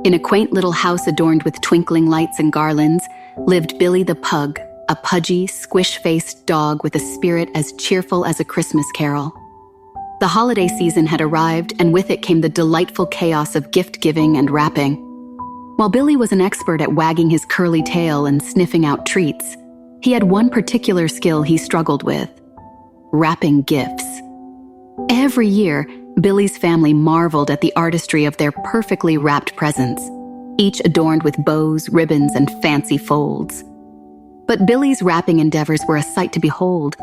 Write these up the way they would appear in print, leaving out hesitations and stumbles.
In a quaint little house adorned with twinkling lights and garlands, lived Billy the Pug, a pudgy, squish-faced dog with a spirit as cheerful as a Christmas carol. The holiday season had arrived, and with it came the delightful chaos of gift-giving and wrapping. While Billy was an expert at wagging his curly tail and sniffing out treats, he had one particular skill he struggled with: wrapping gifts. Every year, Billy's family marveled at the artistry of their perfectly wrapped presents, each adorned with bows, ribbons, and fancy folds. But Billy's wrapping endeavors were a sight to behold,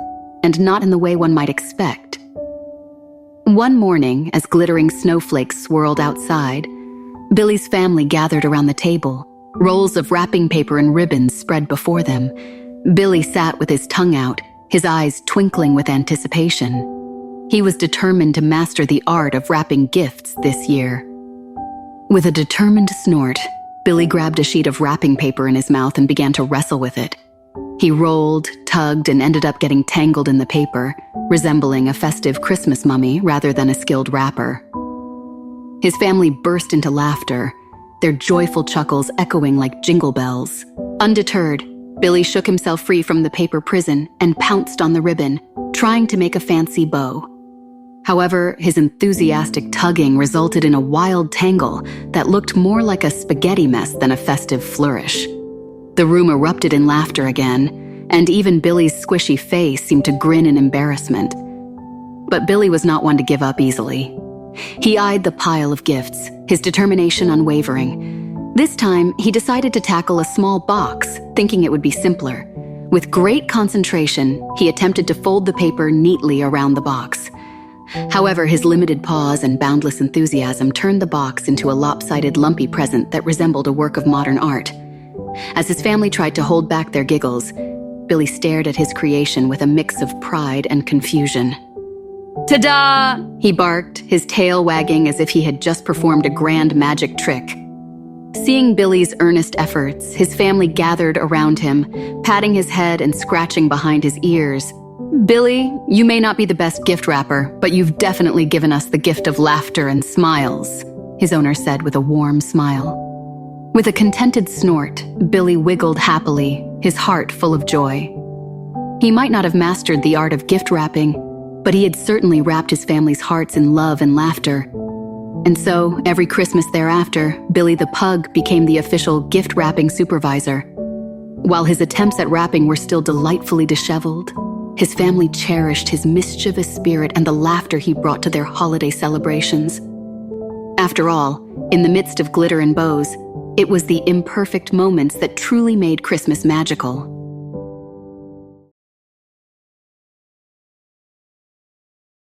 and not in the way one might expect. One morning, as glittering snowflakes swirled outside, Billy's family gathered around the table, rolls of wrapping paper and ribbons spread before them. Billy sat with his tongue out, his eyes twinkling with anticipation. He was determined to master the art of wrapping gifts this year. With a determined snort, Billy grabbed a sheet of wrapping paper in his mouth and began to wrestle with it. He rolled, tugged, and ended up getting tangled in the paper, resembling a festive Christmas mummy rather than a skilled wrapper. His family burst into laughter, their joyful chuckles echoing like jingle bells. Undeterred, Billy shook himself free from the paper prison and pounced on the ribbon, trying to make a fancy bow. However, his enthusiastic tugging resulted in a wild tangle that looked more like a spaghetti mess than a festive flourish. The room erupted in laughter again, and even Billy's squishy face seemed to grin in embarrassment. But Billy was not one to give up easily. He eyed the pile of gifts, his determination unwavering. This time, he decided to tackle a small box, thinking it would be simpler. With great concentration, he attempted to fold the paper neatly around the box. However, his limited paws and boundless enthusiasm turned the box into a lopsided, lumpy present that resembled a work of modern art. As his family tried to hold back their giggles, Billy stared at his creation with a mix of pride and confusion. "Ta-da!" he barked, his tail wagging as if he had just performed a grand magic trick. Seeing Billy's earnest efforts, his family gathered around him, patting his head and scratching behind his ears. "Billy, you may not be the best gift wrapper, but you've definitely given us the gift of laughter and smiles," his owner said with a warm smile. With a contented snort, Billy wiggled happily, his heart full of joy. He might not have mastered the art of gift wrapping, but he had certainly wrapped his family's hearts in love and laughter. And so, every Christmas thereafter, Billy the Pug became the official gift-wrapping supervisor. While his attempts at wrapping were still delightfully disheveled, his family cherished his mischievous spirit and the laughter he brought to their holiday celebrations. After all, in the midst of glitter and bows, it was the imperfect moments that truly made Christmas magical.